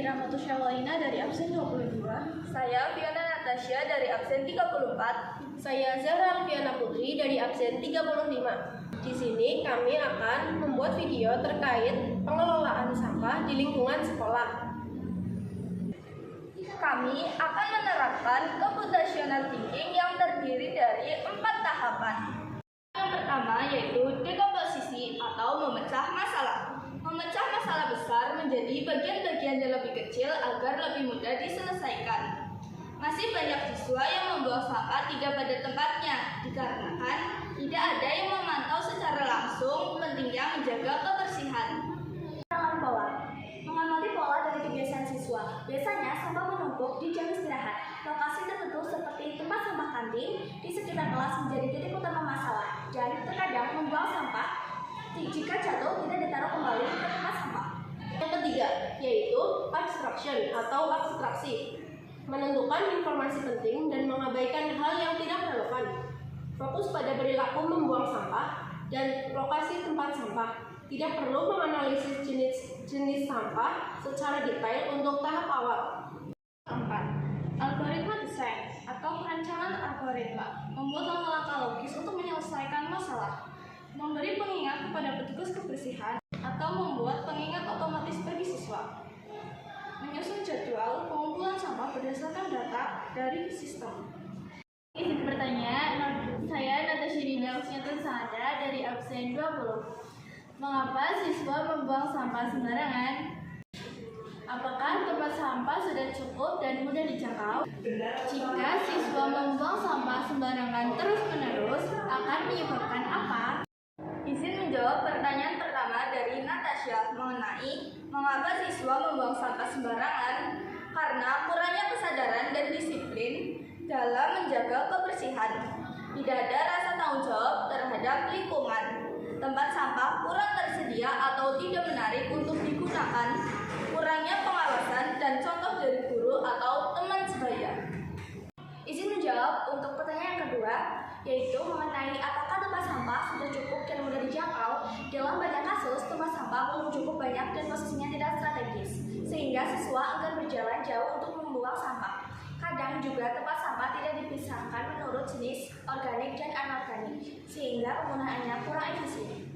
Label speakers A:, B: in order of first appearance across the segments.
A: Rahmatul Syawalina dari absen 22.
B: Saya Fiona Natasha dari absen 34.
C: Saya Zahra Fiona Putri dari absen 35. Di sini kami akan membuat video terkait pengelolaan sampah di lingkungan sekolah.
B: Kami akan menerapkan computational thinking yang terdiri dari 4 tahapan. Yang pertama yaitu dekomposisi atau memecah masalah. Memecah masalah besar menjadi bagian-bagian yang lebih kecil agar lebih mudah diselesaikan. Masih banyak siswa yang membuang sampah tidak pada tempatnya dikarenakan tidak ada yang memantau secara langsung pentingnya menjaga kebersihan.
A: Mengamati pola dari kebiasaan siswa. Biasanya sampah menumpuk di jam istirahat. Lokasi tertentu seperti tempat sampah kantin di sekitar kelas menjadi titik utama masalah. Dan terkadang membuang sampah jika jatuh tidak ditaruh kembali ke tempat sampah.
C: Yang ketiga yaitu abstraction atau abstraksi. Menentukan informasi penting dan mengabaikan hal yang tidak relevan. Fokus pada perilaku membuang sampah dan lokasi tempat sampah. Tidak perlu menganalisis jenis sampah secara detail untuk tahap awal.
A: 4. Algoritma desain atau perancangan algoritma membuat langkah-langkah logis untuk menyelesaikan masalah. Memberi pengingat kepada petugas kebersihan atau membuat pengingat otomatis bagi siswa. Menyusun jadwal pengumpulan sampah berdasarkan data dari sistem.
D: Izin bertanya, saya Natasha Dinda Usnyatun Sahada dari absen 20. Mengapa siswa membuang sampah sembarangan? Apakah tempat sampah sudah cukup dan mudah dijangkau? Jika siswa membuang sampah sembarangan terus-menerus, akan menyebabkan apa?
B: Izin menjawab pertanyaan pertama dari Natasha mengenai mengapa siswa membuang sampah sembarangan. Karena kurangnya kesadaran dan disiplin dalam menjaga kebersihan. Tidak ada rasa tanggung jawab terhadap lingkungan. Tempat sampah kurang tersedia atau tidak menarik untuk digunakan. Kurangnya pengawasan dan contoh dari guru atau teman sebaya.
A: Izin menjawab untuk pertanyaan yang kedua, yaitu mengenai apakah tempat sampah sudah cukup dan mudah dijangkau. Dalam banyak kasus, tempat sampah belum cukup banyak dan posisinya tidak strategis, sehingga siswa akan berjalan jauh untuk membuang sampah. Kadang juga tempat sampah tidak dipisahkan menurut jenis organik dan anorganik, sehingga penggunaannya kurang efisien.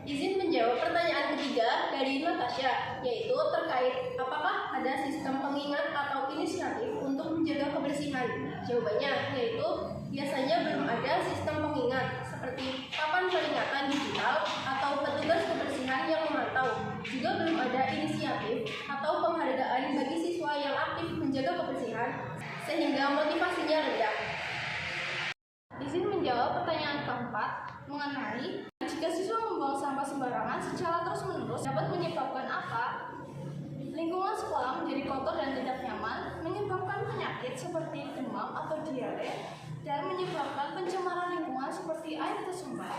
C: Izin menjawab pertanyaan ketiga dari Natasha, yaitu terkait apakah ada sistem pengingat atau inisiatif untuk menjaga kebersihan. Jawabannya yaitu biasanya belum ada sistem pengingat seperti papan peringatan digital atau petugas kebersihan yang memantau. Juga belum ada inisiatif atau penghargaan bagi siswa yang aktif menjaga kebersihan sehingga motivasinya rendah.
A: Izin menjawab pertanyaan keempat mengenai jika siswa membuang sampah sembarangan secara terus-menerus dapat menyebabkan apa? Lingkungan sekolah menjadi kotor dan tidak nyaman, menyebabkan penyakit seperti demam atau diare, dan menyebabkan pencemaran lingkungan seperti air tersumbat.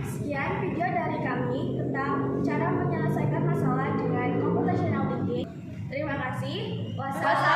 E: Sekian video dari kami tentang cara menyelesaikan masalah dengan computational thinking. Terima kasih.
B: Wassalamualaikum.